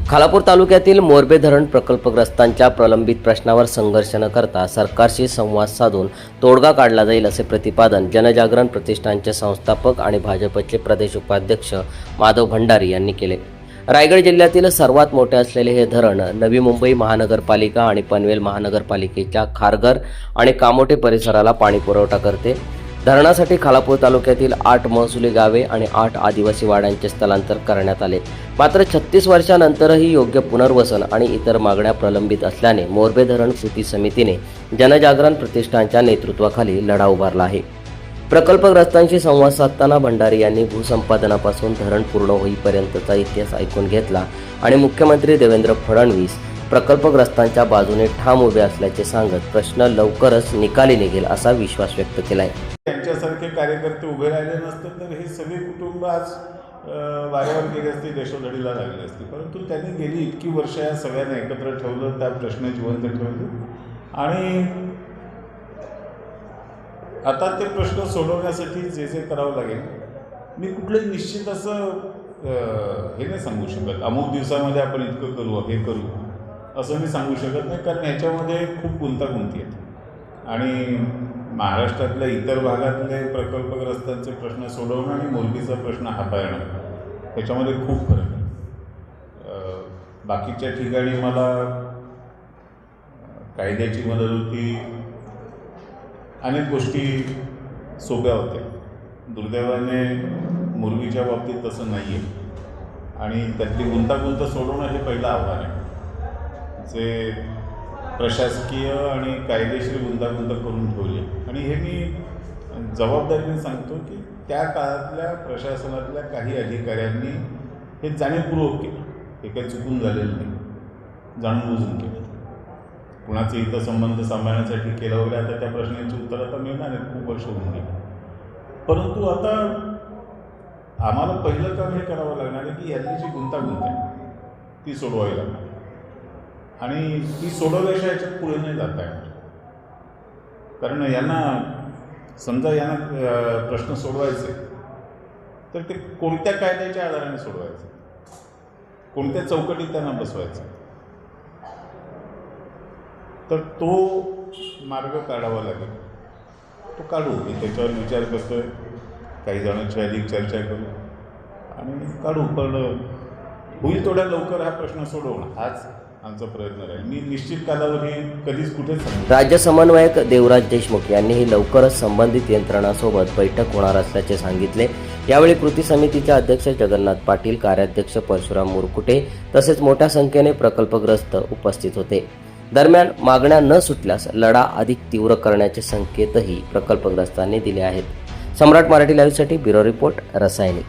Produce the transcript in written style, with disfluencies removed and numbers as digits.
खालापूर तालुक्यातील मोरबे धरण प्रकल्पग्रस्तांच्या प्रलंबित प्रश्नावर संघर्ष न करता सरकारशी संवाद साधून तोडगा काढला जाईल असे प्रतिपादन जनजागरण प्रतिष्ठानचे संस्थापक आणि भाजपचे प्रदेश उपाध्यक्ष माधव भंडारी यांनी केले। रायगड जिल्ह्यातील सर्वात मोठे असलेले हे धरण नवी मुंबई महानगरपालिका आणि पनवेल महानगरपालिकेच्या खारघर आणि कामोठे परिसराला पाणी पुरवठा करते। धरणासाठी खालापूर तालुक्यातील 8 महसुली गावे आणि 8 आदिवासी वाड्यांचे स्थलांतर करण्यात आले। मात्र 36 वर्षांनंतरही योग्य पुनर्वसन आणि इतर मागण्या प्रलंबित असल्याने मोरबे धरण कृती समितीने जनजागरण प्रतिष्ठानच्या नेतृत्वाखाली लढा उभारला आहे। प्रकल्पग्रस्तांशी संवाद साधताना भंडारी यांनी भूसंपादनापासून धरण पूर्ण होईपर्यंतचा इतिहास ऐकून घेतला आणि मुख्यमंत्री देवेंद्र फडणवीस प्रकल्पग्रस्तांच्या बाजूने ठाम उभे असल्याचे सांगत प्रश्न लवकरच निकाली निघेल असा विश्वास व्यक्त केलाय। त्यांच्यासारखे कार्यकर्ते उभे राहिले नसते तर हे सगळे कुटुंब आज वाऱ्यावर गेले असते, देशोधडीला लागले असते। परंतु त्यांनी गेली इतकी वर्ष या सगळ्यांना एकत्र ठेवलं, त्या प्रश्न जिवंत ठेवले आणि आता ते प्रश्न सोडवण्यासाठी जे जे करावं लागेल, मी कुठलंही निश्चित असं हे नाही सांगू शकत अमुक दिवसामध्ये आपण इतकं करू हे करू असं मी सांगू शकत नाही, कारण ह्याच्यामध्ये खूप गुंतागुंती आहेत आणि महाराष्ट्रातल्या इतर भागातले प्रकल्पग्रस्तांचे प्रश्न सोडवणं आणि मोरबीचा प्रश्न हाताळणं ह्याच्यामध्ये खूप फरक आहे। बाकीच्या ठिकाणी मला कायद्याची मदत होती, अनेक गोष्टी सोप्या होत्या। दुर्दैवाने मोरबीच्या बाबतीत तसं नाही आहे आणि त्यातली गुंतागुंत सोडवणं हे पहिलं आव्हान आहे, जे प्रशासकीय आणि कायदेशीर गुंतागुंत करून ठेवली। आणि हे मी जबाबदारीने सांगतो की त्या काळातल्या प्रशासनातल्या काही अधिकाऱ्यांनी हे जाणीवपूर्वक केलं, हे काही चुकून झालेलं नाही, जाणून बुजून केलं। कुणाचे हितसंबंध सांभाळण्यासाठी केलं वगैरे, आता त्या प्रश्नांची उत्तर आता मिळणार आहेत, खूप वर्ष होऊन गेली। परंतु आता आम्हाला पहिलं काम हे करावं लागणार आहे की यातली जी गुंतागुंत आहे ती सोडवावी लागणार आणि ती सोडवल्याशिवाय याच्यात पुढे नाही जाता येणार। कारण यांना समजा यांना प्रश्न सोडवायचे तर ते कोणत्या कायद्याच्या आधाराने सोडवायचे, कोणत्या चौकटीत त्यांना बसवायचं, तर तो मार्ग काढावा लागेल। तो काढू, मी त्याच्यावर विचार करतो आहे, काही जणांची अधिक चर्चा करू आणि काढू, पण होईल तेवढ्या लवकर हा प्रश्न सोडवणं हाच आमचा प्रयत्न राहील। मी निश्चित कालावधी कधीच कुठेच राज्य समन्वयक देवराज देशमुख यांनीही लवकरच संबंधित यंत्रणांसोबत बैठक होणार असल्याचे सांगितले। यावेळी कृती समितीचे अध्यक्ष जगन्नाथ पाटील, कार्याध्यक्ष परशुराम मुरकुटे तसेच मोठ्या संख्येने प्रकल्पग्रस्त उपस्थित होते। दरम्यान मागण्या न सुटल्यास लढा अधिक तीव्र करण्याचे संकेतही प्रकल्पग्रस्तांनी दिले आहेत। सम्राट मराठी लाईव्हसाठी ब्युरो रिपोर्ट, रसायनी।